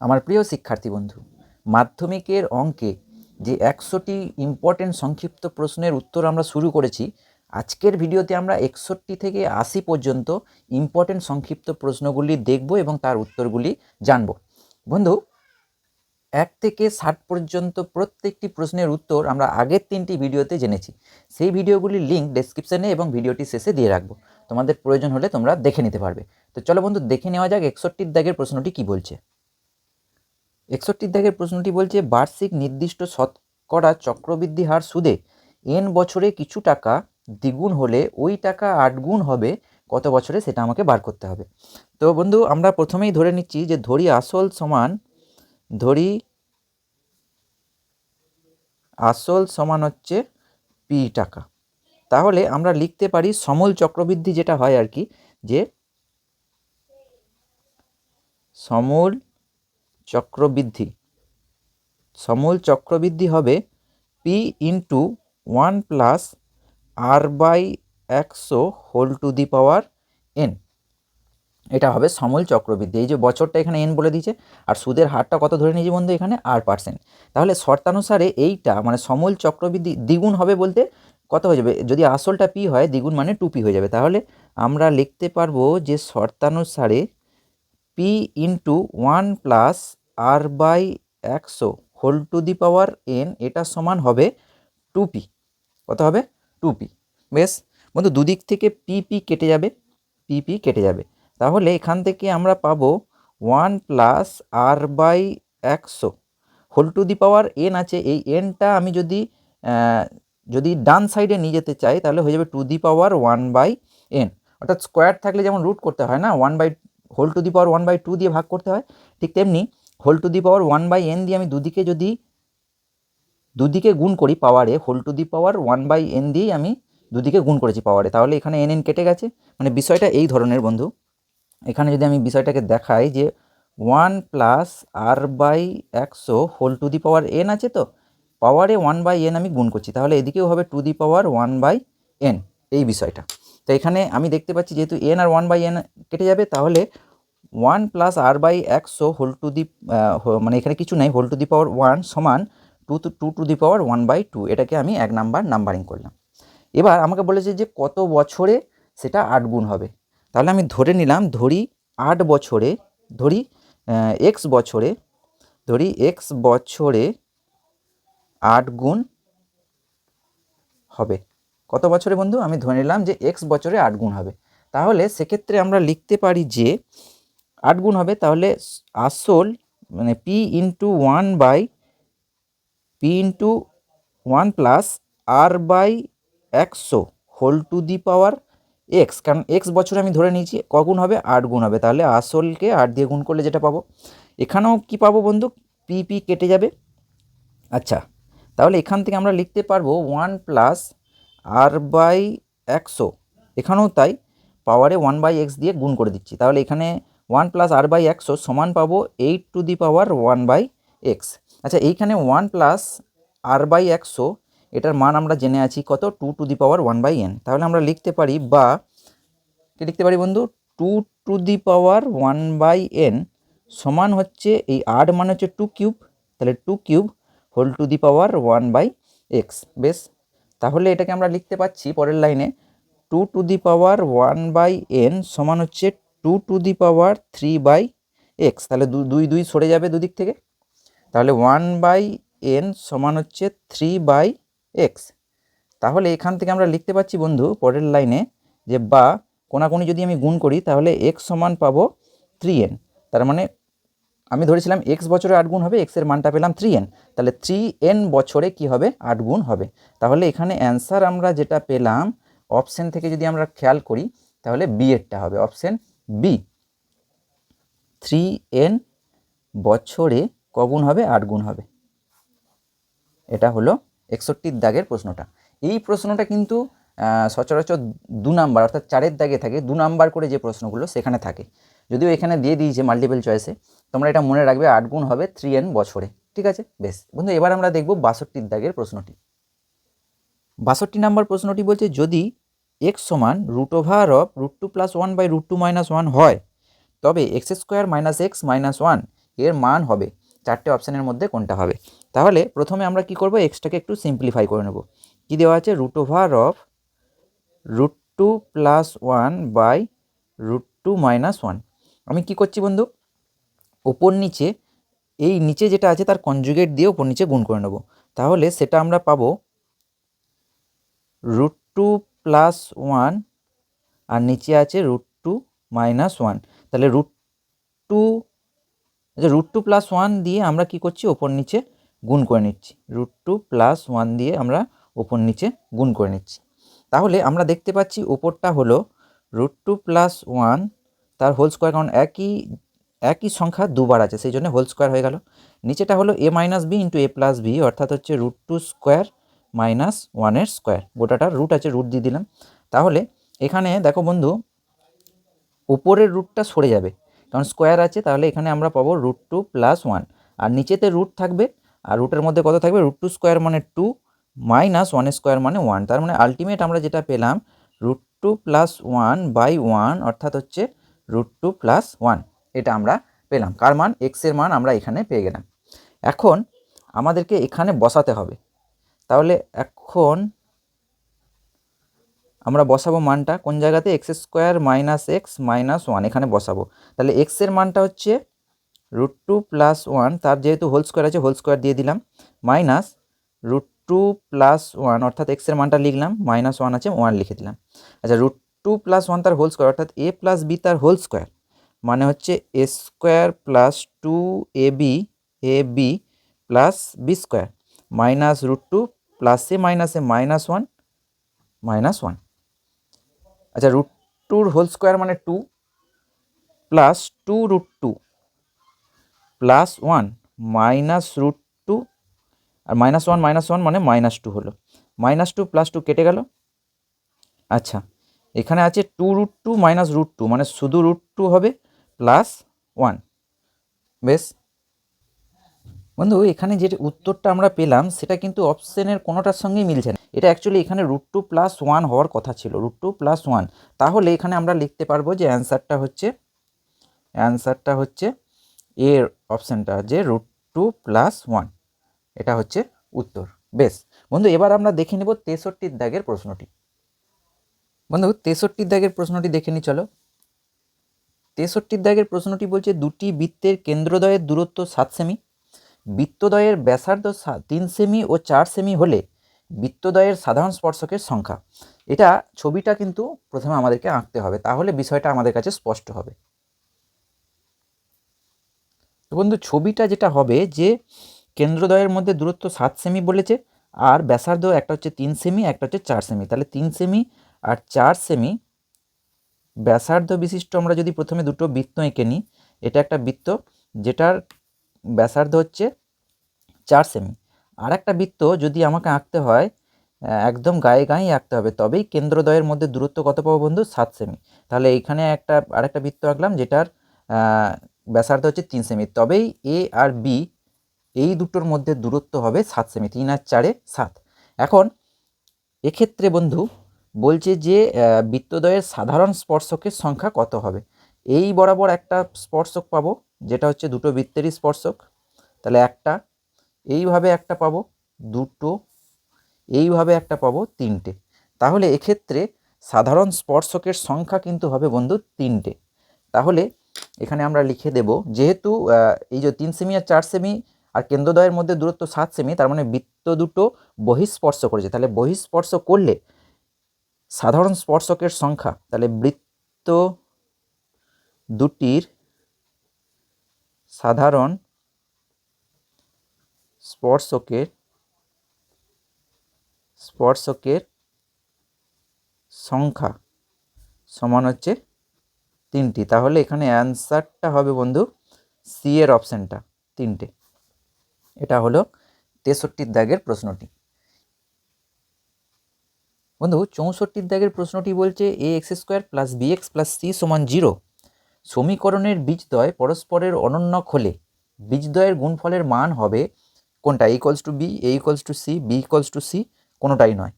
আমার প্রিয় শিক্ষার্থী বন্ধু, মাধ্যমিকের অঙ্কে যে ১০০টি ইম্পর্টেন্ট সংক্ষিপ্ত প্রশ্নের উত্তর আমরা শুরু করেছি, আজকের ভিডিওতে আমরা ৬১ থেকে ৮০ পর্যন্ত ইম্পর্টেন্ট সংক্ষিপ্ত প্রশ্নগুলি দেখব এবং তার উত্তরগুলি জানব। বন্ধু, ১ থেকে ৬০ পর্যন্ত প্রত্যেকটি প্রশ্নের উত্তর আমরা আগের ৩টি ভিডিওতে জেনেছি। সেই ভিডিওগুলির লিঙ্ক ডেসক্রিপশনে এবং ভিডিওটি শেষে দিয়ে রাখবো। তোমাদের প্রয়োজন হলে তোমরা দেখে নিতে পারবে। তো চলো বন্ধু, দেখে নেওয়া যাক ৬১ দাগের প্রশ্নটি কী বলছে। ৬১ দাগের প্রশ্নটি বলছে, বার্ষিক নির্দিষ্ট শতকরা চক্রবৃদ্ধি হার সুদে n বছরে কিছু টাকা দ্বিগুণ হলে ওই টাকা ৮ গুণ হবে কত বছরে, সেটা আমাকে বার করতে হবে। তো বন্ধু, আমরা প্রথমেই ধরে নিচ্ছি যে ধরি আসল সমান হচ্ছে পি টাকা। তাহলে আমরা লিখতে পারি সমূল চক্রবৃদ্ধি যেটা হয় আর কি, যে সমূল চক্রবৃদ্ধি হবে p into 1 plus r/100 whole to the power n। এটা হবে সমূল চক্রবৃদ্ধি। এই যে বছরটা এখানে n বলে দিয়েছে, আর সুদের হারটা কত ধরে নিয়েছি বন্ধু, এখানে r%। তাহলে শর্তানুসারে এইটা মানে সমূল চক্রবৃদ্ধি দ্বিগুণ হবে বলতে কত হয়ে যাবে, যদি আসলটা p হয় দ্বিগুণ মানে 2p হয়ে যাবে। তাহলে আমরা লিখতে পারবো যে শর্তানুসারে p into 1 plus r/100 whole to the power n, এটা সমান হবে 2p। কত হবে? 2p। বেশ বন্ধু, দুদিক থেকে পিপি কেটে যাবে। তাহলে এখান থেকে আমরা পাবো 1 plus r/100 whole to the power n আছে। এই nটা আমি যদি ডান সাইডে নিয়ে যেতে চাই তাহলে হয়ে যাবে টু দি পাওয়ার 1/n। অর্থাৎ স্কোয়ার থাকলে যেমন রুট করতে হয় না, হোল টু দি পাওয়ার 1/2 দিয়ে ভাগ করতে হয়, ঠিক তেমনি whole to the power 1/n দিয়ে আমি দুদিকে গুণ করি পাওয়ারে, whole to the power 1/n দিয়েই আমি দুদিকে গুণ করেছি পাওয়ারে। তাহলে এখানে n কেটে গেছে। মানে বিষয়টা এই ধরনের বন্ধু। এখানে যদি আমি বিষয়টাকে দেখাই যে 1 plus r/100 whole to the power n আছে, তো পাওয়ারে 1/n আমি গুণ করছি, তাহলে এদিকেও হবে টু দি পাওয়ার 1/n এই বিষয়টা। তো এখানে আমি দেখতে পাচ্ছি যেহেতু n আর 1/n কেটে যাবে, তাহলে 1 প্লাস r/100 হোল টু দি মানে এখানে কিছু নেই, হোল টু দি পাওয়ার 1 সমান 2 টু দি পাওয়ার 1/2। এটাকে আমি 1 নাম্বারিং করলাম। এবার আমাকে বলেছে যে কত বছরে সেটা 8 গুণ হবে। তাহলে আমি ধরি 8 বছরে, x বছরে 8 গুণ হবে। কত বছরে বন্ধু? আমি ধরে নিলাম যে x বছরে 8 গুণ হবে। তাহলে সেক্ষেত্রে আমরা লিখতে পারি যে 8 গুণ হবে, তাহলে আসল মানে p into 1 plus r/100 whole to the power x, কারণ x বছরে আমি ধরে নিয়েছি কগুণ হবে, 8 গুণ হবে। তাহলে আসলকে 8 দিয়ে গুণ করলে যেটা পাবো, এখানেও কি পাবো বন্ধু, পি কেটে যাবে। আচ্ছা, তাহলে এখান থেকে আমরা লিখতে পারবো 1 প্লাস r/100, এখানেও তাই, পাওয়ারে 1/x দিয়ে গুণ করে দিচ্ছি। তাহলে এখানে 1 প্লাস r/100 সমান পাবো 8 টু দি পাওয়ার 1/x। আচ্ছা, এইখানে 1 প্লাস r/100 এটার মান আমরা জেনে আছি কত, 2 টু দি পাওয়ার 1/n। তাহলে আমরা লিখতে পারি বন্ধু, 2 টু দি পাওয়ার 1/n সমান হচ্ছে এই 8 মানে হচ্ছে 2 কিউব, তাহলে 2 cube whole to the power 1/x। বেশ, তাহলে এটাকে আমরা লিখতে পাচ্ছি পরের লাইনে 2 টু দি পাওয়ার 1/n সমান হচ্ছে 2 টু দি পাওয়ার 3/x। তাহলে দুই সরে যাবে দুদিক থেকে, তাহলে 1/n সমান হচ্ছে 3/x। তাহলে এখান থেকে আমরা লিখতে পাচ্ছি বন্ধু পরের লাইনে যে বা কোনাকুনি যদি আমি গুণ করি তাহলে x সমান পাবো 3n। তার মানে আমি ধরেছিলাম x বছরে 8 গুণ হবে, x এর মানটা পেলাম 3n, তাহলে 3n বছরে কি হবে, 8 গুণ হবে। তাহলে এখানে অ্যান্সার আমরা যেটা পেলাম অপশন থেকে যদি আমরা খেয়াল করি তাহলে বি এরটা হবে, অপশন বি, 3n বছরে কগুণ হবে, 8 গুণ হবে। এটা হলো 61 দাগের প্রশ্নটা। এই প্রশ্নটা কিন্তু সচরাচর 2 নাম্বার অর্থাৎ 4-এর দাগে থাকে, 2 নাম্বার করে যে প্রশ্নগুলো সেখানে থাকে। যদিও এখানে দিয়ে দিয়েছে মাল্টিপল চয়েসে, তোমরা এটা মনে রাখবে 8 গুণ হবে 3n বছরে। ঠিক আছে, বেশ বন্ধু, এবার আমরা দেখব 62 দাগের প্রশ্নটি। 62 নাম্বার প্রশ্নটি বলছে, যদি x সমান √2 + 1/√2 - 1 হয় তবে x² - x - 1 এর মান হবে, চারটে অপশানের মধ্যে কোনটা হবে। তাহলে প্রথমে আমরা কি করব, এক্সটাকে একটু সিম্পলিফাই করে নেব। কি দেওয়া আছে, √2 প্লাস 1 বাই √2 মাইনাস 1। আমি কি করছি বন্ধু, ওপর নিচে এই নিচে যেটা আছে তার কনজুগেট দিয়ে ওপর নিচে গুণ করে নেব। তাহলে সেটা আমরা পাবো √2 প্লাস 1 আর নিচে আছে √2 মাইনাস 1। তাহলে √2 প্লাস 1 দিয়ে আমরা কি করছি, ওপর নিচে গুণ করে নিচ্ছি। √2 প্লাস 1 দিয়ে আমরা ওপর নিচে গুণ করে নিচ্ছি। তাহলে আমরা দেখতে পাচ্ছি ওপরটা হলো √2 প্লাস 1 তার হোল স্কোয়ার, কারণ একই সংখ্যা দুবার আছে সেই জন্য হোল স্কোয়ার হয়ে গেল। নিচেটা হলো a minus b into a plus b, অর্থাৎ হচ্ছে √2 স্কোয়ার মাইনাস 1-এর স্কোয়ার, গোটাটার রুট আছে রুট দিয়ে দিলাম। তাহলে এখানে দেখো বন্ধু, উপরের রুটটা সরে যাবে কারণ স্কোয়ার আছে, তাহলে এখানে আমরা পাবো √2 প্লাস 1 আর নিচেতে রুট থাকবে, আর রুটের মধ্যে কত থাকবে, √2 স্কোয়ার মানে 2 মাইনাস 1 স্কোয়ার মানে 1। তার মানে আলটিমেট আমরা যেটা পেলাম √2 প্লাস 1 বাই 1, অর্থাৎ হচ্ছে √2 প্লাস 1। এটা আমরা পেলাম, কার মান, এক্সের মান আমরা এখানে পেয়ে গেলাম। এখন আমাদেরকে এখানে বসাতে হবে। তাহলে এখন আমরা বসাবো মানটা কোন জায়গাতে, x² মাইনাস এক্স মাইনাস 1 এখানে বসাবো। তাহলে এক্সের মানটা হচ্ছে √2 প্লাস 1, তার যেহেতু হোল স্কোয়ার আছে হোল স্কোয়ার দিয়ে দিলাম, মাইনাস √2 প্লাস 1 অর্থাৎ এক্সের মানটা লিখলাম, মাইনাস 1 আছে 1 লিখে দিলাম। আচ্ছা, √2 প্লাস 1 তার হোল স্কোয়ার অর্থাৎ a প্লাস বি তার হোল স্কোয়ার মানে হচ্ছে a² plus 2ab plus b² minus √2 plus A minus 1 minus 1। আচ্ছা, √2 হোল স্কোয়ার মানে 2 প্লাস 2√2 প্লাস 1 মাইনাস √2 আর মাইনাস 1 মানে -2 হলো, -2 প্লাস 2 কেটে গেল। আচ্ছা, এখানে আছে 2√2 মাইনাস √2 মানে শুধু √2 হবে প্লাস 1। বেশ বন্ধু, এখানে যে উত্তরটা আমরা পেলাম সেটা কিন্তু অপশনের কোনোটার সঙ্গেই মিলছে না। এটা অ্যাকচুয়ালি এখানে √2 প্লাস 1 হওয়ার কথা ছিল, √2 প্লাস 1। তাহলে এখানে আমরা লিখতে পারবো যে অ্যান্সারটা হচ্ছে এর অপশানটা, যে √2 প্লাস 1, এটা হচ্ছে উত্তর। বেশ বন্ধু, এবার আমরা দেখে নেব 63 দাগের প্রশ্নটি। বন্ধু, 63 দাগের প্রশ্নটি দেখে নি চলো। 63 দাগের প্রশ্নটি বলছে, দুটি বৃত্তের কেন্দ্রদ্বয়ের দূরত্ব 7 সেমি, বৃত্তদ্বয়ের ব্যাসার্ধ 3 সেমি ও 4 সেমি হলে বৃত্তদ্বয়ের সাধারণ স্পর্শকের সংখ্যা। এটা ছবিটা কিন্তু প্রথমে আমাদেরকে আঁকতে হবে, তাহলে বিষয়টা আমাদের কাছে স্পষ্ট হবে। তো বন্ধু, ছবিটা যেটা হবে যে কেন্দ্রদ্বয়ের মধ্যে দূরত্ব 7 সেমি বলেছে, আর ব্যাসার্ধ একটা হচ্ছে 3 সেমি একটা হচ্ছে 4 সেমি। তাহলে 3 সেমি আর 4 সেমি ব্যাসার্ধ বিশিষ্ট আমরা যদি প্রথমে দুটো বৃত্ত এঁকে নিই, এটা একটা বৃত্ত যেটার ব্যাসার্ধ হচ্ছে 4 সেমি, আর একটা বৃত্ত যদি আমাকে আঁকতে হয় একদম গায়ে আঁকতে হবে, তবেই কেন্দ্রদ্বয়ের মধ্যে দূরত্ব কত পাবো বন্ধু, 7 সেমি। তাহলে এইখানে আরেকটা বৃত্ত আঁকলাম যেটার ব্যাসার্ধ হচ্ছে 3 সেমি, তবেই এ আর বি এই দুটোর মধ্যে দূরত্ব হবে 7 সেমি, 3 আর 4 7। এখন এক্ষেত্রে বন্ধু বলছে যে বৃত্তদ্বয়ের সাধারণ স্পর্শকের সংখ্যা কত হবে। এই বরাবর একটা স্পর্শক পাবো যেটা হচ্ছে দুটো বৃত্তেরই স্পর্শক, তাহলে একটা, এইভাবে একটা পাবো দুটো, এইভাবে একটা পাবো তিনটে। তাহলে এক্ষেত্রে সাধারণ স্পর্শকের সংখ্যা কিন্তু হবে বন্ধু 3টে। তাহলে এখানে আমরা লিখে দেব, যেহেতু এই যে 3 সেমি আর 4 সেমি আর কেন্দ্রদ্বয়ের মধ্যে দূরত্ব 7 সেমি, তার মানে বৃত্ত দুটো বহিঃস্পর্শ করেছে। তাহলে বহিঃস্পর্শ করলে সাধারণ স্পর্শকের সংখ্যা, তাহলে বৃত্ত দুটির সাধারণ স্পর্শকের সংখ্যা সমান হচ্ছে 3টি। তাহলে এখানে অ্যান্সারটা হবে বন্ধু সি এর অপশানটা, 3টে। এটা হলো 63 দাগের প্রশ্নটি। বন্ধু, 64 দাগের প্রশ্নটি বলছে, ax² plus bx plus c সমান 0 সমীকরণের বীজদ্বয় পরস্পরের অনন্যক হলে বীজদ্বয়ের গুণফলের মান হবে কোনটা, a = b, a = c, b = c, কোনোটাই নয়।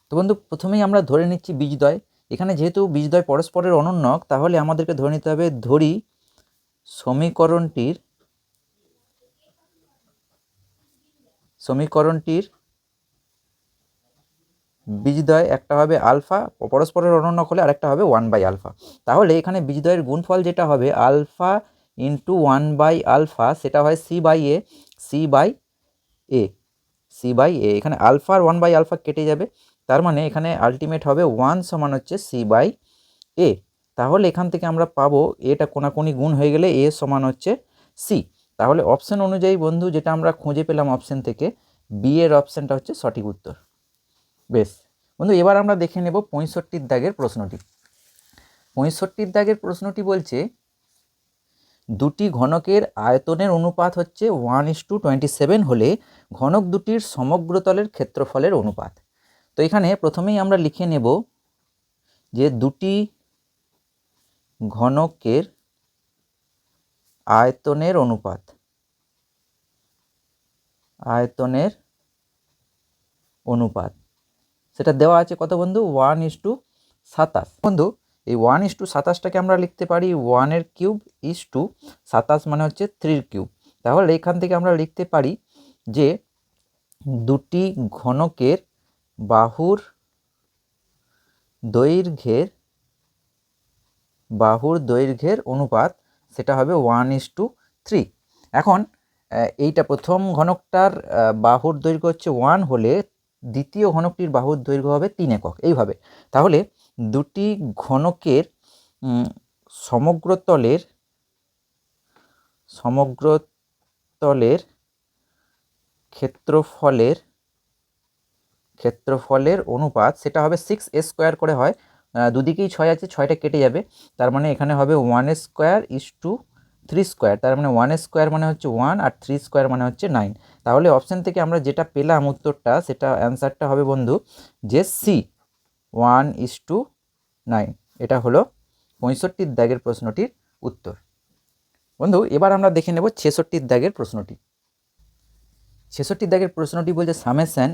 তো বন্ধু, প্রথমেই আমরা ধরে নিচ্ছি বীজদ্বয়। এখানে যেহেতু বীজদ্বয় পরস্পরের অনন্যক, তাহলে আমাদেরকে ধরে নিতে হবে, ধরি সমীকরণটির বীজদ্বয় একটা হবে আলফা, পরস্পরের অনুরণক হলে আরেকটা হবে 1/α। তাহলে এখানে বীজদ্বয়ের গুণফল যেটা হবে আলফা ইন্টু 1/α, সেটা হয় c/a। এখানে আলফা আর 1/α কেটে যাবে, তার মানে এখানে আলটিমেট হবে 1 সমান হচ্ছে c/a। তাহলে এখান থেকে আমরা পাবো এটা কোনাকুনি গুণ হয়ে গেলে a সমান হচ্ছে c। তাহলে অপশন অনুযায়ী বন্ধু যেটা আমরা খুঁজে পেলাম অপশন থেকে, বি এর অপশনটা হচ্ছে সঠিক উত্তর। বেশ বন্ধু, এবার আমরা দেখে নেব 65 দাগের প্রশ্নটি। 65 দাগের প্রশ্নটি বলছে দুটি ঘনকের আয়তনের অনুপাত হচ্ছে 1:27 হলে ঘনক দুটির সমগ্রতলের ক্ষেত্রফলের অনুপাত। তো এখানে প্রথমেই আমরা লিখে নেব যে দুটি ঘনকের আয়তনের অনুপাত সেটা দেওয়া আছে কত বন্ধু, 1:27। বন্ধু এই 1:27টাকে আমরা লিখতে পারি 1 কিউব ইস টু 27 মানে হচ্ছে 3 কিউব। তাহলে এখান থেকে আমরা লিখতে পারি যে দুটি ঘনকের বাহুর দৈর্ঘ্যের অনুপাত সেটা হবে 1:3। এখন এইটা প্রথম ঘনকটার বাহুর দৈর্ঘ্য হচ্ছে 1 হলে দ্বিতীয় ঘনকটির বাহুর দৈর্ঘ্য হবে 3 একক। এইভাবে তাহলে দুটি ঘনকের সমগ্রতলের ক্ষেত্রফলের অনুপাত সেটা হবে 6a² করে হয়, দুদিকেই 6 আছে, 6টা কেটে যাবে, তার মানে এখানে হবে 1² ইস টু 3²। তার মানে 1² মানে হচ্ছে 1 আর 3² মানে হচ্ছে 9। তাহলে অপশান থেকে আমরা যেটা পেলাম উত্তরটা, সেটা অ্যান্সারটা হবে বন্ধু যে সি, 1:9। এটা হলো 65 দাগের প্রশ্নটির উত্তর। বন্ধু এবার আমরা দেখে নেব 66 দাগের প্রশ্নটি। 66 দাগের প্রশ্নটি বলছে সামেশন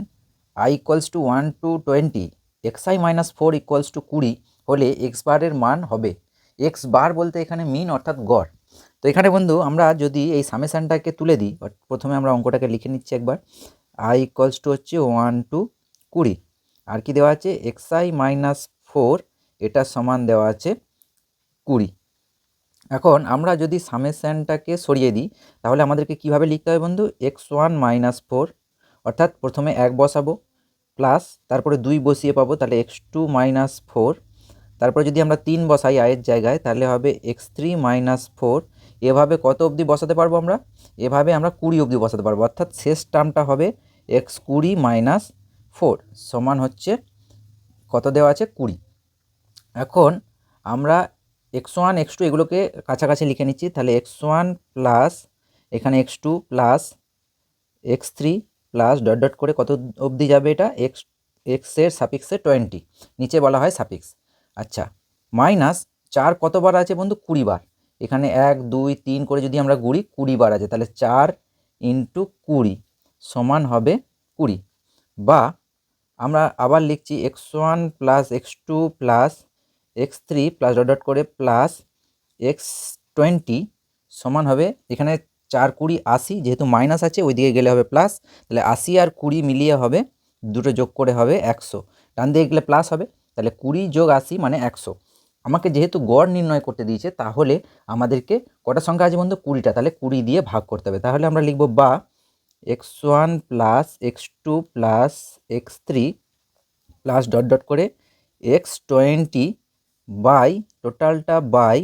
i = 1 to 20 xi - 4 = 20 হলে x বারের মান হবে। x বার বলতে এখানে মিন অর্থাৎ গড়। তো এখানে বন্ধু আমরা যদি এই সামেশনটাকে তুলে দিই, প্রথমে আমরা অঙ্কটাকে লিখে নিচ্ছি একবার। i = হচ্ছে 1 to 20, আর কি দেওয়া আছে xi - 4, এটা সমান দেওয়া আছে 20। এখন আমরা যদি সামেশনটাকে সরিয়ে দিই তাহলে আমাদেরকে কিভাবে লিখতে হবে বন্ধু, x1 - 4, অর্থাৎ প্রথমে 1 বসাবো প্লাস তারপরে 2 বসিয়ে পাবো, তাহলে x2 - 4। তারপরে যদি আমরা 3 বসাই আয়ের জায়গায় তাহলে হবে x3 - 4। এভাবে কত অবধি বসাতে পারবো আমরা, এভাবে আমরা 20 অবধি বসাতে পারবো, অর্থাৎ শেষ টার্মটা হবে x20 - 4 সমান হচ্ছে কত দেওয়া আছে 20। এখন আমরা x1 x2 এগুলোকে কাছাকাছি লিখে নিচ্ছি, তাহলে x1 প্লাস এখানে x2 plus x3 plus dot dot করে কত অবধি যাবে, এটা x এর সাপিক্সে 20, নিচে বলা হয় সাপিক্স। আচ্ছা, মাইনাস 4 কতবার আছে বন্ধু, 20 বার। এখানে 1 2 3 করে যদি আমরা গুড়ি 20 বার আছে, তাহলে 4 × 20 সমান হবে 20। বা আমরা আবার লিখছি x1 plus x2 plus x3 plus dot dot করে প্লাস x20 সমান হবে, এখানে 4 20 80, যেহেতু মাইনাস আছে ওইদিকে গেলে হবে প্লাস, তাহলে 80 আর 20 মিলিয়ে হবে, দুটো যোগ করে হবে 100, ডান দিকে গেলে প্লাস হবে, তাহলে 20 + 80 মানে 100। আমাকে যেহেতু গড় নির্ণয় করতে দিয়েছে তাহলে আমাদেরকে কটা সংখ্যা আছে বন্ধু, 20টা, তাহলে 20 দিয়ে ভাগ করতে হবে। তাহলে আমরা লিখব বা x1 plus x2 plus x3 plus dot dot করে x20 বাই টোটালটা বাই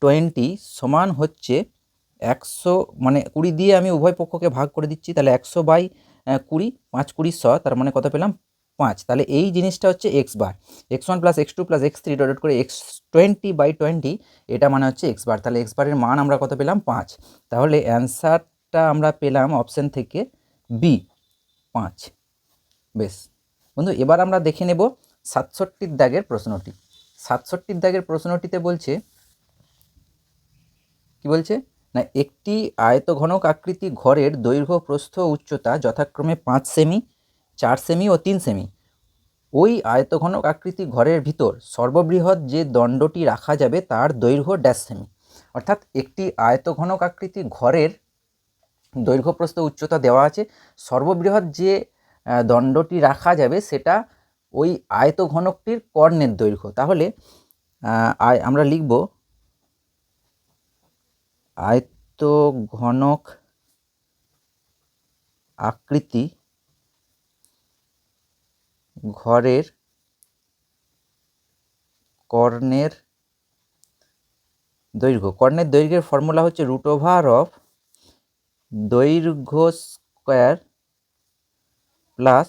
20 সমান হচ্ছে 100, মানে 20 দিয়ে আমি উভয় পক্ষকে ভাগ করে দিচ্ছি, তাহলে 100/20, 5 20 100, তার মানে কত পেলাম 5। তাহলে এই জিনিসটা হচ্ছে x বার, x1 plus x2 plus x3 dot dot করে x20/20, এটা মানে হচ্ছে x বার। তাহলে x বারের মান আমরা কত পেলাম 5। তাহলে অ্যান্সারটা আমরা পেলাম অপশান থেকে বি, 5। বেশ বন্ধু, এবার আমরা দেখে নেব 67 দাগের প্রশ্নটি। 67 দাগের প্রশ্নটিতে বলছে কি বলছে না, একটি আয়তঘনক আকৃতি ঘরের দৈর্ঘ্য প্রস্থ উচ্চতা যথাক্রমে 5 সেমি, 4 সেমি ও 3 সেমি। ওই আয়তঘনক আকৃতি ঘরের ভিতর সর্ববৃহৎ যে দণ্ডটি রাখা যাবে তার দৈর্ঘ্য ড্যাশ সেমি। অর্থাৎ একটি আয়তঘনক আকৃতি ঘরের দৈর্ঘ্য প্রস্থ উচ্চতা দেওয়া আছে, সর্ববৃহৎ যে দণ্ডটি রাখা যাবে সেটা ওই আয়তঘনকটির কর্ণের দৈর্ঘ্য। তাহলে আমরা লিখব আয়তঘনক আকৃতি ঘরের কর্ণের দৈর্ঘ্য। কর্ণের দৈর্ঘ্যের ফর্মুলা হচ্ছে √অফ দৈর্ঘ্য স্কোয়ার প্লাস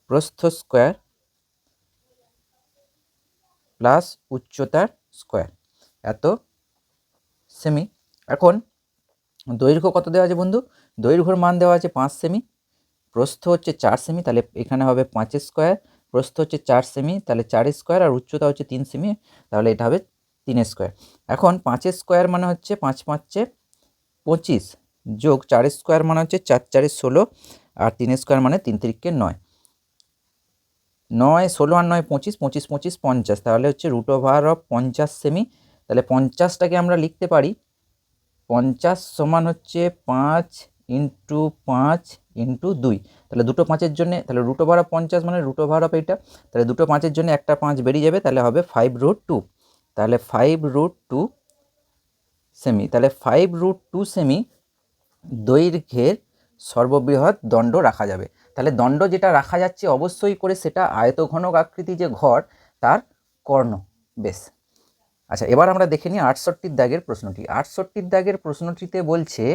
প্রস্থ স্কোয়ার প্লাস উচ্চতার স্কোয়ার, এত সেমি। এখন দৈর্ঘ্য কত দেওয়া আছে বন্ধু? দৈর্ঘ্যর মান দেওয়া আছে 5 সেমি, প্রস্থ হচ্ছে 4 সেমি, তাহলে এখানে হবে 5 স্কোয়ার, প্রস্থ হচ্ছে 4 সেমি, তাহলে 4 স্কোয়ার, আর উচ্চতা হচ্ছে 3 সেমি, তাহলে এটা হবে 3 স্কোয়ার। এখন 5 স্কোয়ার মানে হচ্ছে 5 5 25 যোগ 4 স্কোয়ার মানে হচ্ছে 4 4 16, আর 3 স্কোয়ার মানে 3 3 9, 9 16 আর 9 25, 25 25 50, তাহলে হচ্ছে √অফ 50 সেমি। তাহলে 50টাকে আমরা লিখতে পারি 50 সমান হচ্ছে 5 ইন্টু 5 ইন্টু 2, তাহলে দুটো 5-এর জন্য, তাহলে √অফ 50 মানে √অফ এইটা, তাহলে দুটো 5-এর জন্য একটা 5 বেরিয়ে যাবে, তাহলে হবে 5√2, তাহলে 5√2 সেমি। তাহলে 5√2 সেমি দৈর্ঘ্যের সর্ববৃহৎ দণ্ড রাখা যাবে। তাহলে দণ্ড যেটা রাখা যাচ্ছে অবশ্যই করে সেটা আয়তঘনক আকৃতি যে ঘর তার কর্ণ। বেশ, আচ্ছা এবার আমরা দেখে নিই 68 দাগের প্রশ্নটি। 68 দাগের প্রশ্নটিতে বলছে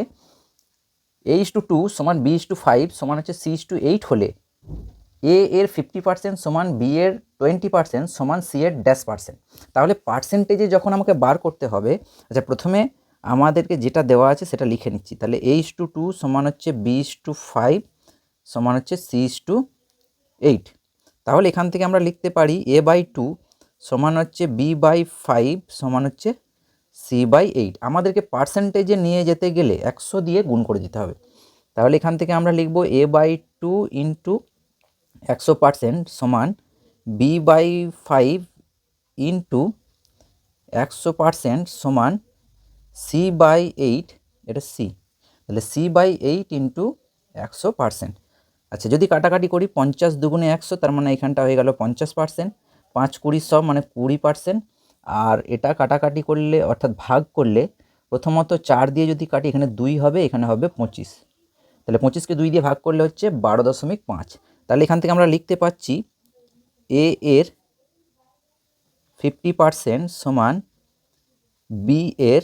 A:2 সমান B:5 সমান হচ্ছে C:8 হলে A এর 50% সমান B এর 20% সমান C এর %। তাহলে পার্সেন্টেজে যখন আমাকে বার করতে হবে, আচ্ছা প্রথমে আমাদেরকে যেটা দেওয়া আছে সেটা লিখে নিচ্ছি। তাহলে A:2 সমান হচ্ছে B:5 সমান হচ্ছে C:8। তাহলে এখান থেকে আমরা লিখতে পারি A/2 সমান হচ্ছে B/5 সমান হচ্ছে C/8। আমাদেরকে পার্সেন্টেজে নিয়ে যেতে গেলে 100 দিয়ে গুণ করে দিতে হবে। তাহলে এখান থেকে আমরা লিখব A/2 ইন্টু 100% সমান B/5 ইন্টু 100% সমান C/8, এটা C, তাহলে C/8 ইন্টু 100%। আচ্ছা যদি কাটাকাটি করি 50 দুগুণে 100, তার মানে এখানটা হয়ে গেল 50%, 5 20 100 মানে 20%, আর এটা কাটাকাটি করলে অর্থাৎ ভাগ করলে প্রথমত 4 দিয়ে যদি কাটি এখানে 2 হবে, এখানে হবে 25, তাহলে 25কে 2 দিয়ে ভাগ করলে হচ্ছে 12.5। তাহলে এখান থেকে আমরা লিখতে পাচ্ছি A এর 50% সমান B এর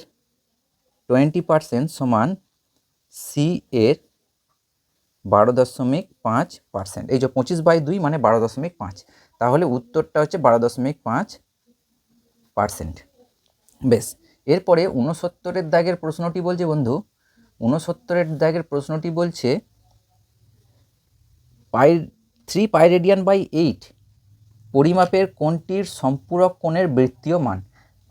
20% সমান C এর 12.5%। এই যে 25/2 মানে 12.5, তাহলে উত্তরটা হচ্ছে 12.5%। বেশ, এরপরে 69 দাগের প্রশ্নটি বলছে বন্ধু, 69 দাগের প্রশ্নটি বলছে 3 π/8 পরিমাপের কোণটির সম্পূরক কোণের বৃত্তীয় মান।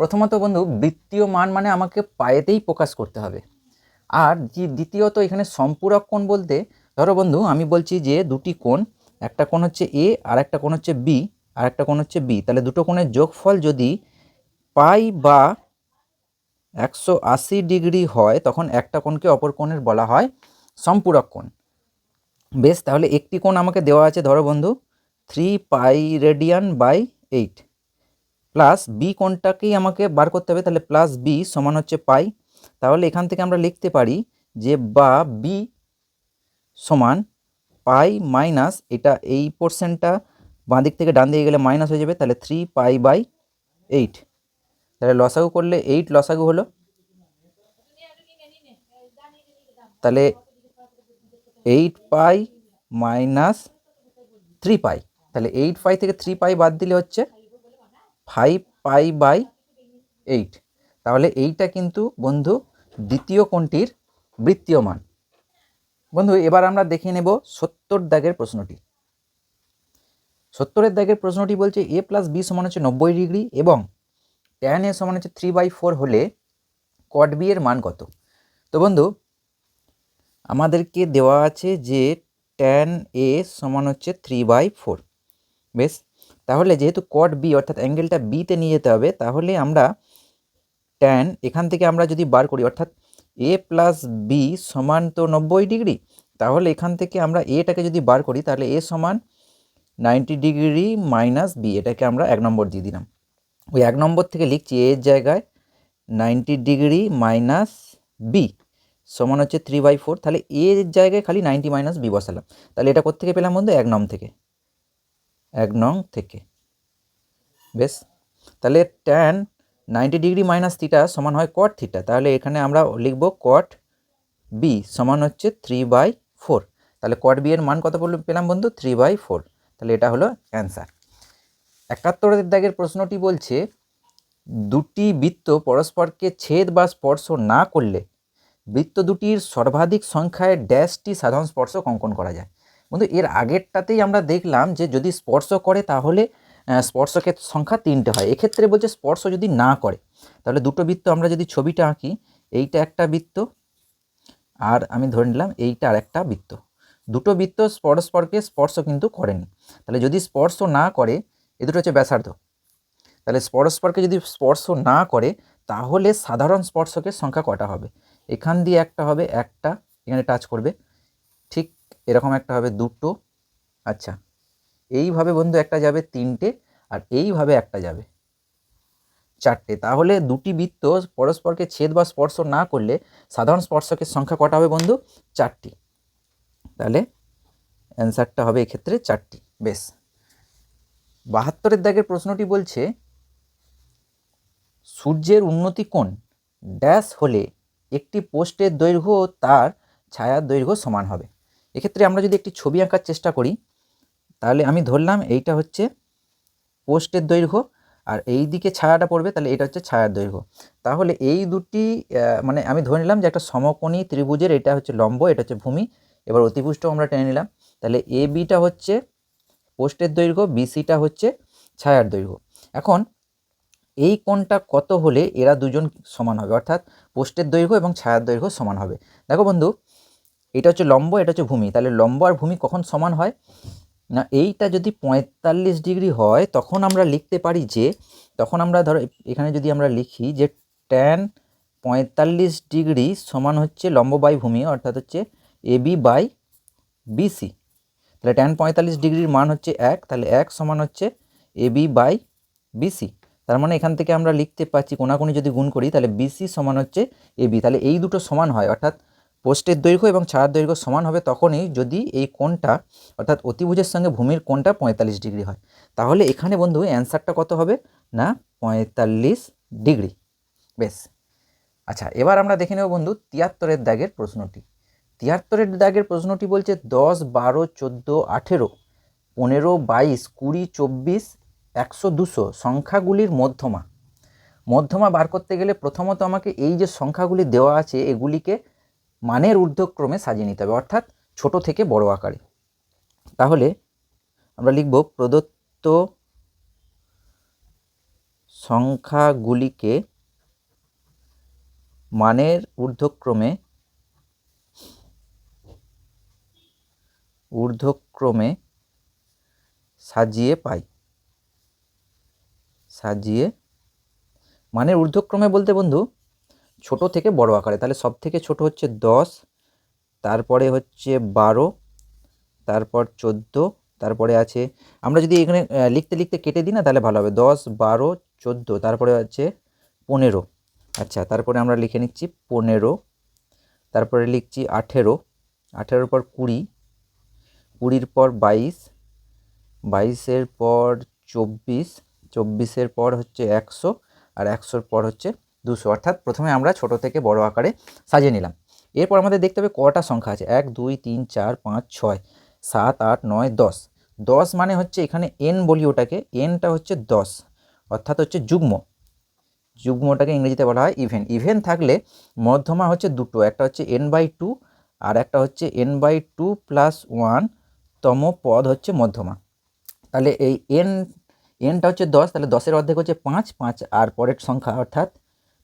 প্রথমত বন্ধু বৃত্তীয় মান মানে আমাকে পায়েতেই প্রকাশ করতে হবে, আর দ্বিতীয়ত এখানে সম্পূরক কোণ বলতে ধরো বন্ধু আমি বলছি যে দুটি কোণ, একটা কোণ হচ্ছে A আর একটা কোণ হচ্ছে B, আর একটা কোণ হচ্ছে B, তাহলে দুটো কোণের যোগফল যদি পাই বা 180 ডিগ্রি হয় তখন একটা কোণকে অপর কোণের বলা হয় সম্পূরক কোণ। বেশ, তাহলে একটি কোণ আমাকে দেওয়া আছে ধরো বন্ধু 3 π/8 প্লাস বি কোণটাকেই আমাকে বার করতে হবে, তাহলে প্লাস বি সমান হচ্ছে পাই। তাহলে এখান থেকে আমরা লিখতে পারি যে বা বি সমান পাই মাইনাস, এটা এই পোর্শনটা বাঁ দিক থেকে ডান দিকে গেলে মাইনাস হয়ে যাবে, তাহলে 3 π/8, তাহলে লসাগু করলে 8 লসাগু হলো, তাহলে 8 পাই মাইনাস 3 পাই, তাহলে 8 পাই থেকে 3 পাই বাদ দিলে হচ্ছে 5 π/8। তাহলে এইটা কিন্তু বন্ধু দ্বিতীয় কোণটির বৃত্তীয় মান। বন্ধু এবার আমরা দেখে নেব 70 দাগের প্রশ্নটি। 70 দাগের প্রশ্নটি বলছে A + B সমান হচ্ছে 90 ডিগ্রি এবং tan A সমান হচ্ছে 3/4 হলে cot B এর মান কত? তো বন্ধু আমাদেরকে দেওয়া আছে যে tan A সমান হচ্ছে 3/4। বেশ, তাহলে যেহেতু কট বি অর্থাৎ অ্যাঙ্গেলটা বিতে নিয়ে যেতে হবে, তাহলে আমরা ট্যান এখান থেকে আমরা যদি বার করি অর্থাৎ এ প্লাস বি সমান তো 90 ডিগ্রি, তাহলে এখান থেকে আমরা এটাকে যদি বার করি তাহলে এ সমান 90 ডিগ্রি মাইনাস বি, এটাকে আমরা 1 নম্বর দিয়ে দিলাম। ওই 1 নম্বর থেকে লিখছি এর জায়গায় 90 ডিগ্রি মাইনাস বি সমান হচ্ছে 3/4, তাহলে এর জায়গায় খালি 90 মাইনাস বি বসালাম। তাহলে এটা কোত্থেকে পেলাম বন্ধু? 1 নং থেকে, 1 নং থেকে। বেশ, তাহলে ট্যান 90 ডিগ্রি মাইনাস থিটা সমান হয় কট থিটা, তাহলে এখানে আমরা লিখব কট বি সমান হচ্ছে 3/4। তাহলে কট বি এর মান কত পেলাম বন্ধু? 3/4। তাহলে এটা হলো অ্যান্সার। 71 দাগের প্রশ্নটি বলছে দুটি বৃত্ত পরস্পরকে ছেদ বা স্পর্শ না করলে বৃত্ত দুটির সর্বাধিক সংখ্যায় ড্যাশটি সাধারণ স্পর্শক অঙ্কন করা যায়। বন্ধু এর আগেরটাতেই আমরা দেখলাম যে যদি স্পর্শ করে তাহলে স্পর্শকের সংখ্যা 3টে হয়। এক্ষেত্রে বলছে স্পর্শ যদি না করে, তাহলে দুটো বৃত্ত আমরা যদি ছবিটা আঁকি, এইটা একটা বৃত্ত আর আমি ধরে নিলাম এইটা আর একটা বৃত্ত। দুটো বৃত্ত পরস্পরকে স্পর্শ কিন্তু করেনি। তাহলে যদি স্পর্শ না করে, এ দুটো হচ্ছে ব্যাসার্ধ, তাহলে পরস্পরকে যদি স্পর্শ না করে তাহলে সাধারণ স্পর্শকের সংখ্যা কটা হবে? এখান দিয়ে একটা হবে, একটা এখানে টাচ করবে, ঠিক এরকম একটা হবে দুটো, আচ্ছা এইভাবে বন্ধু একটা যাবে 3টে, আর এইভাবে একটা যাবে 4টে। তাহলে দুটি বৃত্ত পরস্পরকে ছেদ বা স্পর্শ না করলে সাধারণ স্পর্শকের সংখ্যা কটা হবে বন্ধু? 4টি। তাহলে অ্যান্সারটা হবে এক্ষেত্রে 4টি। বেশ, 72 দাগের প্রশ্নটি বলছে সূর্যের উন্নতি কোণ ড্যাশ হলে একটি পোস্টের দৈর্ঘ্য ও তার ছায়ার দৈর্ঘ্য সমান হবে। এক্ষেত্রে আমরা যদি একটি ছবি আঁকার চেষ্টা করি, তাহলে আমি ধরলাম এইটা হচ্ছে পোস্টের দৈর্ঘ্য আর এই দিকে ছায়াটা পড়বে, তাহলে এটা হচ্ছে ছায়ার দৈর্ঘ্য। তাহলে এই দুটি মানে আমি ধরে নিলাম যে একটা সমকোণী ত্রিভুজের এটা হচ্ছে লম্ব, এটা হচ্ছে ভূমি। এবার অতিভুজটাও আমরা টেনে নিলাম, তাহলে এ বিটা হচ্ছে পোস্টের দৈর্ঘ্য, বিসিটা হচ্ছে ছায়ার দৈর্ঘ্য। এখন এই কোণটা কত হলে এরা দুজন সমান হবে, অর্থাৎ পোস্টের দৈর্ঘ্য এবং ছায়ার দৈর্ঘ্য সমান হবে? দেখো বন্ধু, এটা হচ্ছে লম্ব, এটা হচ্ছে ভূমি, তাহলে লম্ব আর ভূমি কখন সমান হয় না, এইটা যদি 45 ডিগ্রি হয় তখন আমরা লিখতে পারি যে, তখন আমরা ধরো এখানে যদি আমরা লিখি যে ট্যান 45 ডিগ্রি সমান হচ্ছে লম্ব বাই ভূমি, অর্থাৎ হচ্ছে এবি বাই বিসি। তাহলে ট্যান 45 ডিগ্রির মান হচ্ছে 1, তাহলে 1 সমান হচ্ছে এবি বাই বিসি। তার মানে এখান থেকে আমরা লিখতে পাচ্ছি কোনাকুনি যদি গুণ করি তাহলে বিসি সমান হচ্ছে এবি। তাহলে এই দুটো সমান হয়, অর্থাৎ পোস্টের দৈর্ঘ্য এবং ছায়ার দৈর্ঘ্য সমান হবে তখনই যদি এই কোণটা অর্থাৎ অতিভুজের সঙ্গে ভূমির কোণটা 45 ডিগ্রি হয়। তাহলে এখানে বন্ধু অ্যান্সারটা কত হবে না 45 ডিগ্রি। বেশ, আচ্ছা এবার আমরা দেখে নেব বন্ধু 73 দাগের প্রশ্নটি। 73 দাগের প্রশ্নটি বলছে 10, 12, 14, 18, 15, 22, 20, 24, 100, 200 সংখ্যাগুলির মধ্যমা। মধ্যমা বার করতে গেলে প্রথমত আমাকে এই যে সংখ্যাগুলি দেওয়া আছে এগুলিকে মানের ঊর্ধ্বক্রমে সাজিয়ে নিতে হবে, অর্থাৎ ছোট থেকে বড় আকারে। তাহলে আমরা লিখব প্রদত্ত সংখ্যাগুলিকে মানের ঊর্ধ্বক্রমে সাজিয়ে পাই। মানের ঊর্ধ্বক্রমে বলতে বন্ধু ছোট থেকে বড় আকারে। তাহলে সব থেকে ছোট হচ্ছে 10, তারপরে হচ্ছে 12, তারপর 14, তারপরে আছে, আমরা যদি এখানে লিখতে লিখতে কেটে দিই না তাহলে ভালো হবে, 10, 12, 14, তারপরে আছে 15, আচ্ছা তারপরে আমরা লিখে নিচ্ছি 15, তারপরে লিখছি 18, 18-এর পর 20, 20-এর পর 22, 22-এর পর 24, 24-এর পর হচ্ছে 100, আর 100-এর পর হচ্ছে 200। অর্থাৎ প্রথমে আমরা ছোট থেকে বড় আকারে সাজিয়ে নিলাম। এরপর আমাদের দেখতে হবে কটা সংখ্যা আছে, 1, 2, 3, 4, 5, 6, 7, 8, 9, 10। 10 মানে হচ্ছে এখানে এন বলি ওটাকে, এনটা হচ্ছে 10, অর্থাৎ হচ্ছে যুগ্মটাকে ইংরেজিতে বলা হয় ইভেন। ইভেন থাকলে মধ্যমা হচ্ছে দুটো, একটা হচ্ছে n/2 আর একটা হচ্ছে n/2 + 1 তম পদ হচ্ছে মধ্যমা। তাহলে এই এনটা হচ্ছে 10, তাহলে 10-এর অর্ধেক হচ্ছে 5, 5 আর পরের সংখ্যা অর্থাৎ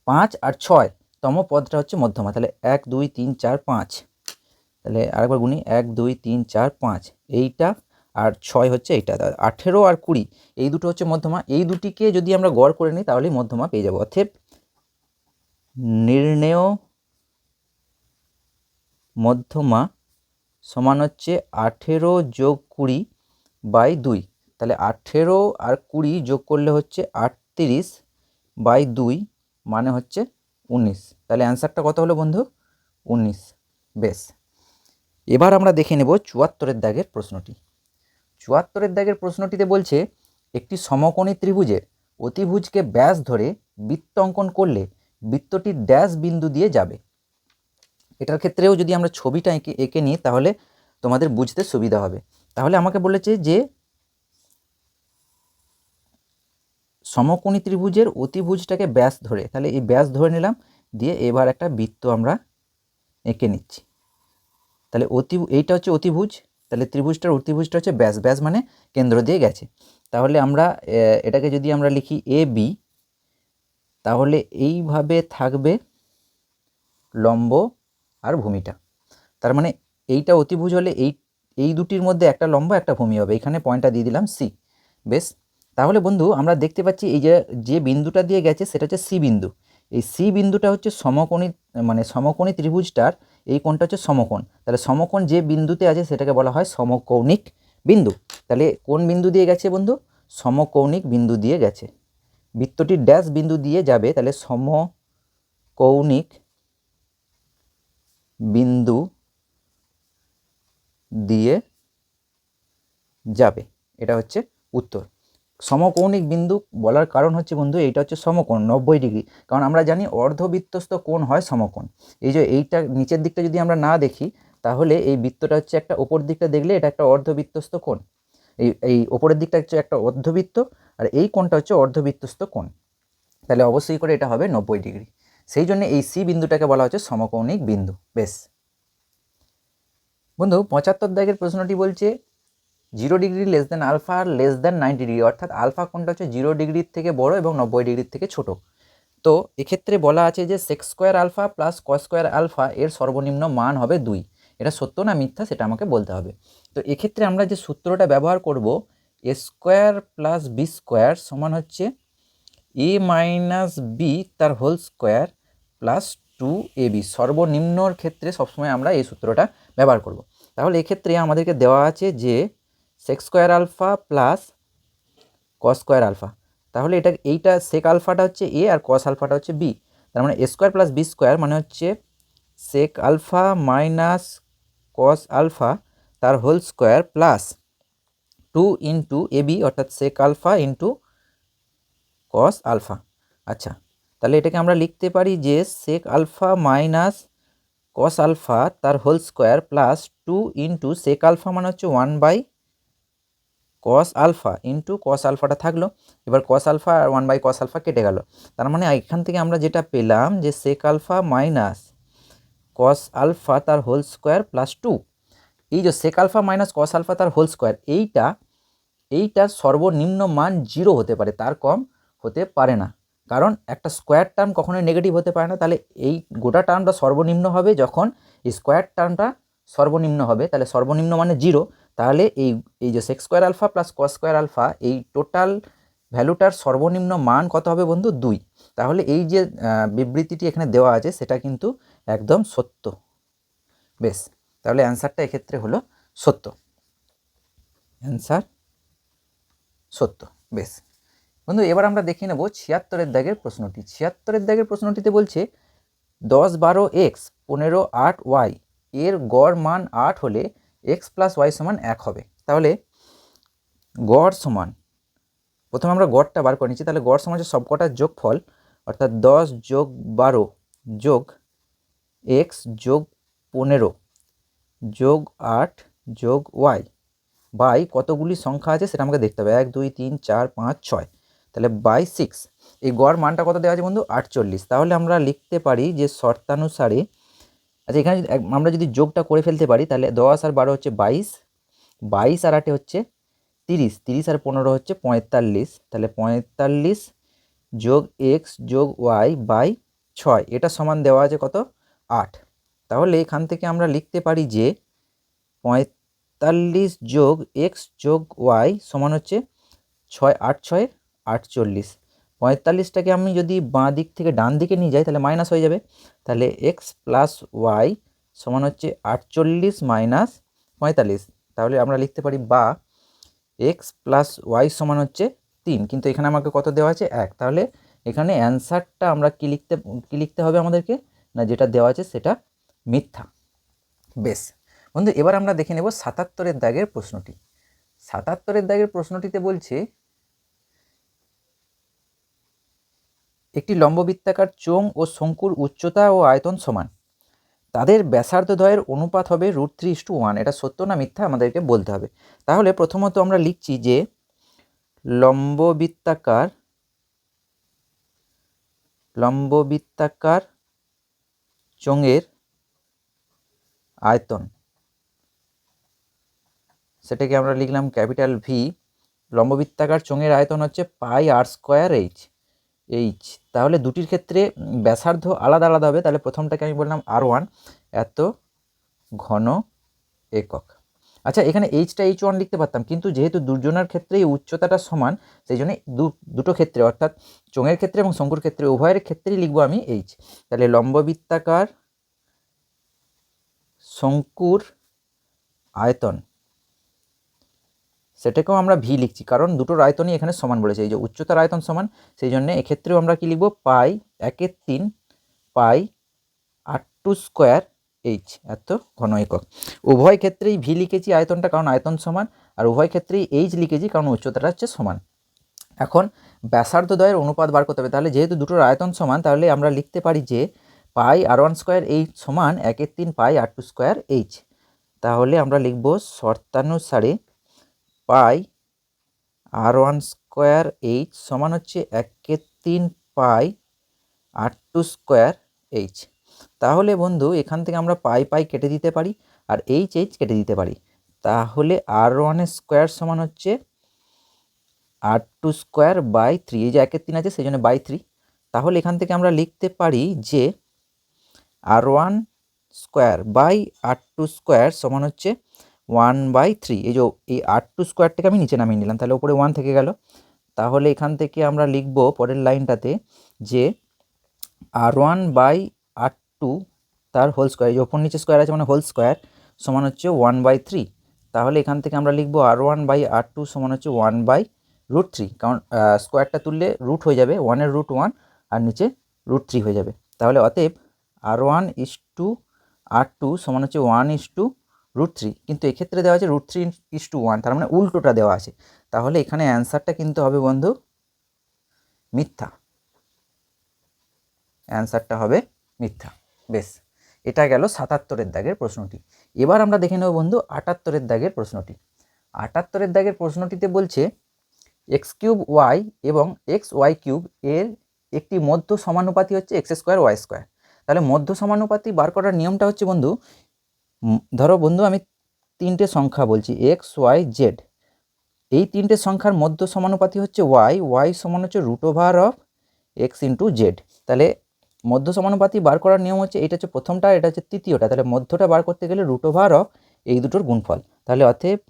5 আর 6 তম পদটা হচ্ছে মধ্যমা। তাহলে 1, 2, 3, 4, 5, তাহলে আরেকবার গুনি 1, 2, 3, 4, 5 এইটা, আর 6 হচ্ছে এইটা। 18 আর 20 এই দুটো হচ্ছে মধ্যমা। এই দুটিকে যদি আমরা গড় করে নিই তাহলেই মধ্যমা পেয়ে যাবো। অর্থাৎ নির্ণেয় মধ্যমা সমান হচ্ছে 18 যোগ 20 বাই 2। তাহলে 18 আর 20 যোগ করলে হচ্ছে 38 বাই 2 মানে হচ্ছে 19। তাহলে অ্যান্সারটা কত হলো বন্ধু? 19। বেশ, এবার আমরা দেখে নেব 74-এর দাগের প্রশ্নটি। 74-এর দাগের প্রশ্নটিতে বলছে একটি সমকোণী ত্রিভুজের অতিভুজকে ব্যাস ধরে বৃত্ত অঙ্কন করলে বৃত্তটি ড্যাশ বিন্দু দিয়ে যাবে। এটার ক্ষেত্রেও যদি আমরা ছবিটা এঁকে নিই তাহলে তোমাদের বুঝতে সুবিধা হবে। তাহলে আমাকে বলেছে যে সমকোণী ত্রিভুজের অতিভুজটাকে ব্যাস ধরে, তাহলে এই ব্যাস ধরে নিলাম, দিয়ে এবার একটা বৃত্ত আমরা এঁকে নিচ্ছি। তাহলে এইটা হচ্ছে অতিভুজ, তাহলে ত্রিভুজটার অতিভুজটা হচ্ছে ব্যাস, ব্যাস মানে কেন্দ্র দিয়ে গেছে। তাহলে আমরা এটাকে যদি আমরা লিখি এ বি, তাহলে এইভাবে থাকবে লম্ব আর ভূমিটা। তার মানে এইটা অতিভুজ হলে এই দুটির মধ্যে একটা লম্ব একটা ভূমি হবে। এখানে পয়েন্টটা দিয়ে দিলাম সি। বেশ, তাহলে বন্ধু আমরা দেখতে পাচ্ছি এই যে বিন্দুটা দিয়ে গেছে সেটা হচ্ছে সি বিন্দু। এই সি বিন্দুটা হচ্ছে সমকোণী, মানে সমকোণী ত্রিভুজটার এই কোণটা হচ্ছে সমকোণ। তাহলে সমকোণ যে বিন্দুতে আছে সেটাকে বলা হয় সমকৌণিক বিন্দু। তাহলে কোন বিন্দু দিয়ে গেছে বন্ধু? সমকৌণিক বিন্দু দিয়ে গেছে। বৃত্তটি ড্যাশ বিন্দু দিয়ে যাবে, তাহলে সমকৌণিক বিন্দু দিয়ে যাবে, এটা হচ্ছে উত্তর। সমকৌণিক বিন্দু বলার কারণ হচ্ছে বন্ধু এইটা হচ্ছে সমকোণ 90 ডিগ্রি, কারণ আমরা জানি অর্ধবৃত্তস্থ কোণ হয় সমকোণ। এই যে এইটা নিচের দিকটা যদি আমরা না দেখি তাহলে এই বৃত্তটা হচ্ছে একটা ওপর দিকটা দেখলে এটা একটা অর্ধবৃত্তস্থ কোণ। এই ওপরের দিকটা হচ্ছে একটা অর্ধবৃত্ত আর এই কোণটা হচ্ছে অর্ধবৃত্তস্থ কোণ, তাহলে অবশ্যই করে এটা হবে 90 ডিগ্রি। সেই জন্য এই সি বিন্দুটাকে বলা হচ্ছে সমকৌণিক বিন্দু। বেশ বন্ধু, 75 দাগের প্রশ্নটি বলছে 0 ডিগ্রি লেস দেন আলফা আর লেস দেন 90 ডিগ্রি, অর্থাৎ আলফা কোণটা হচ্ছে 0 ডিগ্রির থেকে বড় এবং 90 ডিগ্রির থেকে ছোট। তো এক্ষেত্রে বলা আছে যে sec square alpha plus cos square alpha এর সর্বনিম্ন মান হবে 2। এটা সত্য না মিথ্যা সেটা আমাকে বলতে হবে। তো এক্ষেত্রে আমরা যে সূত্রটা ব্যবহার করব, এ স্কোয়ার প্লাস বি স্কোয়ার সমান হচ্ছে এ মাইনাস বি তার হোল স্কোয়ার প্লাস 2ab। সর্বনিম্নর ক্ষেত্রে সবসময় আমরা এই সূত্রটা ব্যবহার করব। তাহলে এক্ষেত্রে আমাদেরকে দেওয়া আছে যে sec square alpha plus cos square alpha, তাহলে এইটা সেক আলফাটা হচ্ছে এ আর কস আলফাটা হচ্ছে বি। তার মানে A square plus B square মানে হচ্ছে sec alpha minus cos alpha তার whole square plus 2 into AB, অর্থাৎ sec alpha into cos alpha. আচ্ছা, তাহলে এটাকে আমরা লিখতে পারি যে sec alpha minus cos alpha তার whole square plus 2 into sec alpha মানে হচ্ছে 1 by cos alpha into cos আলফাটা থাকলো। এবার কস আলফা আর 1 বাই কস আলফা কেটে গেল। তার মানে এখান থেকে আমরা যেটা পেলাম যে sec alpha minus cos alpha তার হোল স্কোয়ার প্লাস 2। এই যে sec alpha minus cos alpha তার হোল স্কোয়ার এইটার সর্বনিম্ন মান 0 হতে পারে, তার কম হতে পারে না, কারণ একটা স্কোয়ার টার্ম কখনোই নেগেটিভ হতে পারে না। তাহলে এই গোটা টার্মটা সর্বনিম্ন হবে যখন স্কোয়ার টার্মটা সর্বনিম্ন হবে, তাহলে সর্বনিম্ন মানে 0। তাহলে এই যে sec square alpha plus cos square alpha এই টোটাল ভ্যালুটার সর্বনিম্ন মান কত হবে বন্ধু? 2। তাহলে এই যে বিবৃতিটি এখানে দেওয়া আছে সেটা কিন্তু একদম সত্য। বেশ, তাহলে অ্যান্সারটা এক্ষেত্রে হলো সত্য, অ্যান্সার সত্য। বেশ বন্ধু, এবার আমরা দেখে নেব 76-এর দাগের প্রশ্নটি। 76-এর দাগের প্রশ্নটিতে বলছে 10 12 এক্স 15 8 ওয়াই এর গড় মান 8 হলে এক্স প্লাস ওয়াই সমান 1 হবে। তাহলে গড় সমান, প্রথমে আমরা গড়টা বার করে নিচ্ছি। তাহলে গড় সমান হচ্ছে সবকটার যোগফল, অর্থাৎ 10 যোগ 12 যোগ এক্স যোগ 15 যোগ 8 যোগ ওয়াই বাই কতগুলি সংখ্যা আছে সেটা আমাকে দেখতে হবে, 1 2 3 4 5 6, তাহলে বাই 6। এই গড় মানটা কত দেওয়া আছে বন্ধু? 48। তাহলে আমরা লিখতে পারি যে শর্তানুসারে, আচ্ছা এখানে আমরা যদি যোগটা করে ফেলতে পারি তাহলে 10 আর 12 হচ্ছে 22, 22 আর 8 হচ্ছে 30, 30 আর 15 হচ্ছে 45, তাহলে 45 যোগ এক্স যোগ ওয়াই বাই 6 এটা সমান দেওয়া আছে কত? 8। তাহলে এখান থেকে আমরা লিখতে পারি যে 45 যোগ এক্স যোগ ওয়াই সমান হচ্ছে 6 8 6 48। 45টাকে আমি যদি বাঁ দিক থেকে ডান দিকে নিয়ে যাই তাহলে মাইনাস হয়ে যাবে, তাহলে এক্স প্লাস ওয়াই সমান হচ্ছে 48 মাইনাস 45। তাহলে আমরা লিখতে পারি বা এক্স প্লাস ওয়াই সমান হচ্ছে 3, কিন্তু এখানে আমাকে কত দেওয়া আছে 1, তাহলে এখানে অ্যান্সারটা আমরা কি লিখতে হবে আমাদেরকে, না যেটা দেওয়া আছে সেটা মিথ্যা। বেশ বন্ধু, এবার আমরা দেখে নেব 77-এর দাগের প্রশ্নটি। 77-এর দাগের প্রশ্নটিতে বলছে একটি লম্ববৃত্তাকার চোঙ ও শঙ্কুর উচ্চতা ও আয়তন সমান, তাদের ব্যাসার্ধদ্বয়ের অনুপাত হবে √3:1। এটা সত্য না মিথ্যা আমাদেরকে বলতে হবে। তাহলে প্রথমত আমরা লিখছি যে লম্ববৃত্তাকার চোঙের আয়তন, সেটাকে আমরা লিখলাম ক্যাপিটাল ভি। লম্ববৃত্তাকার চোঙের আয়তন হচ্ছে πr²h। তাহলে দুটির ক্ষেত্রে ব্যাসার্ধ আলাদা আলাদা হবে। তাহলে প্রথমটাকে আমি বললাম r1, এত ঘন একক। আচ্ছা, এখানে এইচটা h1 লিখতে পারতাম, কিন্তু যেহেতু দুজনের ক্ষেত্রেই উচ্চতাটা সমান, সেই জন্য দুটো ক্ষেত্রে অর্থাৎ চোঙের ক্ষেত্রে এবং শঙ্কুর ক্ষেত্রে উভয়ের ক্ষেত্রেই লিখবো আমি এইচ। তাহলে লম্ববৃত্তাকার শঙ্কুর আয়তন, সেটাকেও আমরা ভি লিখছি, কারণ দুটোর আয়তনই এখানে সমান বলেছে। এই যে উচ্চতার আয়তন সমান, সেই জন্য এক্ষেত্রেও আমরা কি লিখবো, π1/3 πr²h, এত ঘন একক। উভয় ক্ষেত্রেই ভি লিখেছি আয়তনটা, কারণ আয়তন সমান, আর উভয় ক্ষেত্রেই এইচ লিখেছি কারণ উচ্চতাটা হচ্ছে সমান। এখন ব্যাসার্ধদ্বয়ের অনুপাত বার করতে হবে। তাহলে যেহেতু দুটোর আয়তন সমান, তাহলে আমরা লিখতে পারি যে πr1² সমান 1/3 πr2²h। তাহলে আমরা লিখব শর্তানুসারে πr1² সমান হচ্ছে 1/3 πr2²h। তাহলে বন্ধু এখান থেকে আমরা পাই কেটে দিতে পারি আর এইচ কেটে দিতে পারি। তাহলে r1² সমান হচ্ছে r2²/3। এই যে 1/3 আছে সেই জন্য /3। তাহলে এখান থেকে আমরা লিখতে পারি যে r1²/r2² সমান হচ্ছে 1/3। এই r2²টাকে আমি নিচে নামিয়ে নিলাম, তাহলে উপরে 1 থেকে গেল। তাহলে এখান থেকে আমরা লিখব পরের লাইনটাতে যে r1/r2 তার হোল স্কোয়ার, এই যে ওপর নিচে স্কোয়ার আছে মানে হোল স্কোয়ার, সমান হচ্ছে 1/3। তাহলে এখান থেকে আমরা লিখব r1/r2 সমান হচ্ছে 1/√3, কারণ স্কোয়ারটা তুললে রুট হয়ে যাবে, 1-এর √1 আর নিচে √3 হয়ে যাবে। তাহলে অতএব r1:r2 সমান হচ্ছে 1:√3, কিন্তু এক্ষেত্রে দেওয়া আছে √3:1, তার মানে উল্টোটা দেওয়া আছে। তাহলে এখানে অ্যান্সারটা কিন্তু হবে বন্ধু মিথ্যা, অ্যান্সারটা হবে মিথ্যা। বেশ, এটা গেল 77-এর দাগের প্রশ্নটি। এবার আমরা দেখে নেব বন্ধু 78-এর দাগের প্রশ্নটি। 78-এর দাগের প্রশ্নটিতে বলছে x³ এবং xy³ এর একটি মধ্য সমানুপাতি হচ্ছে x²y²। তাহলে মধ্য সমানুপাতি বার করার নিয়মটা হচ্ছে বন্ধু, ধরো বন্ধু আমি তিনটে সংখ্যা বলছি x, y, z। এই তিনটে সংখ্যার মধ্য সমানুপাতি হচ্ছে y সমান হচ্ছে √x × z। তাহলে মধ্য সমানুপাতি বার করার নিয়ম হচ্ছে, এটা হচ্ছে প্রথমটা, এটা হচ্ছে তৃতীয়টা। তাহলে মধ্যটা বার করতে গেলে √, এই দুটোর গুণফল। তাহলে অতএব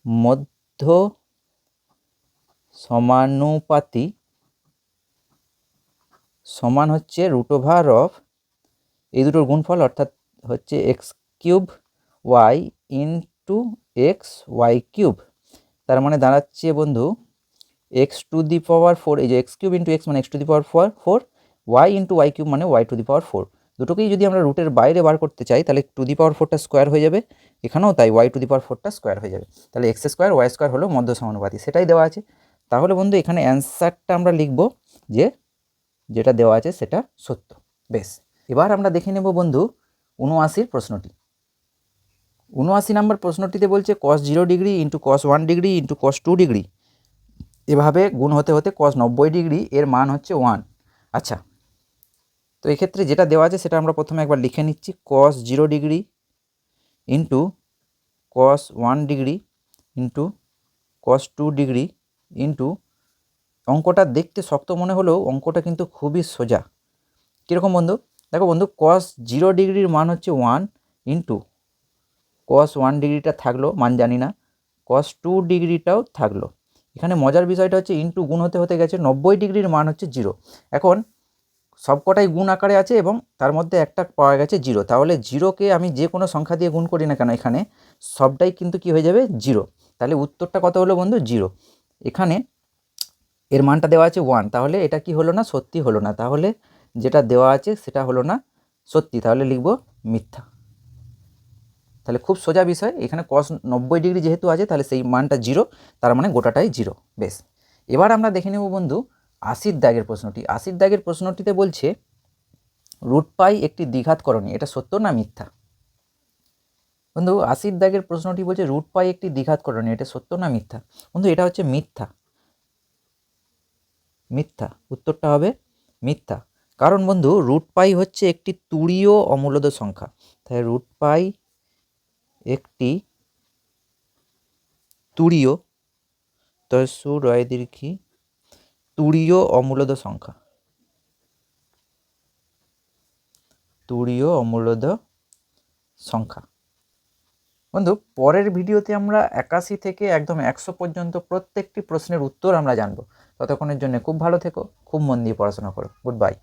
মধ্য সমানুপাতি সমান হচ্ছে √, এই দুটোর গুণফল, অর্থাৎ হচ্ছে x³ y × xy³। তার মানে দাঁড়াচ্ছে বন্ধু x⁴, এই যে x³ × x মানে x⁴, y × y³ মানে y⁴। দুটোকেই যদি আমরা রুটের বাইরে বার করতে চাই তাহলে 2⁴টা স্কোয়ার হয়ে যাবে, এখানেও তাই y⁴টা স্কোয়ার হয়ে যাবে। তাহলে x² y² হলো মধ্য সমানুপাতি, সেটাই দেওয়া আছে। তাহলে বন্ধু এখানে অ্যান্সারটা আমরা লিখব যে যেটা দেওয়া আছে সেটা সত্য। বেশ, এবার আমরা দেখে নেব বন্ধু 79 প্রশ্নটি। 79 নম্বর প্রশ্নটিতে বলছে cos 0 degree × cos 1 degree × cos 2 degree, এভাবে গুণ হতে হতে cos 90 ডিগ্রি এর মান হচ্ছে 1। আচ্ছা, তো এক্ষেত্রে যেটা দেওয়া আছে সেটা আমরা প্রথমে একবার লিখে নিচ্ছি, cos 0 degree × cos 1 degree × cos 2 degree অঙ্কটা দেখতে শক্ত মনে হলেও অঙ্কটা কিন্তু খুবই সোজা। কীরকম বন্ধু? দেখো বন্ধু, cos 0 ডিগ্রির মান হচ্ছে 1 × cos 1 ডিগ্রিটা থাকলো, মান জানি না, cos 2 ডিগ্রিটাও থাকলো। এখানে মজার বিষয়টা হচ্ছে ইনটু গুণ হতে হতে গেছে 90 ডিগ্রির মান হচ্ছে 0। এখন সবকটাই গুণ আকারে আছে এবং তার মধ্যে একটা পাওয়া গেছে 0, তাহলে 0কে আমি যে কোনো সংখ্যা দিয়ে গুণ করি না কেন এখানে সবটাই কিন্তু কি হয়ে যাবে 0। তাহলে উত্তরটা কত হলো বন্ধু? 0। এখানে এর মানটা দেওয়া আছে 1, তাহলে এটা কি হলো না? সত্যি হলো না। তাহলে যেটা দেওয়া আছে সেটা হলো না সত্যি, তাহলে লিখব মিথ্যা। তাহলে খুব সোজা বিষয়, এখানে cos 90 ডিগ্রি যেহেতু আছে তাহলে সেই মানটা 0, তার মানে গোটাটাই 0। বেশ, এবার আমরা দেখে নেব বন্ধু 80 দাগের প্রশ্নটি। 80 দাগের প্রশ্নটিতে বলছে √π একটি দ্বিঘাতকরণী, এটা সত্য না মিথ্যা? বন্ধু 80 দাগের প্রশ্নটি বলছে √π একটি দ্বিঘাতকরণী, এটা সত্য না মিথ্যা? বন্ধু এটা হচ্ছে মিথ্যা। মিথ্যা, উত্তরটা হবে মিথ্যা। কারণ বন্ধু √π হচ্ছে একটি তুরীয় অমূলদ সংখ্যা, তাই √π একটি তুরীয়, তুরীয় অমূলদ সংখ্যা, তুরীয় অমূলদ সংখ্যা। বন্ধু পরের ভিডিওতে আমরা 81 থেকে একদম 100 পর্যন্ত প্রত্যেকটি প্রশ্নের উত্তর আমরা জানবো। ততক্ষণের জন্য খুব ভালো থেকো, খুব মন দিয়ে পড়াশোনা করো। Good bye.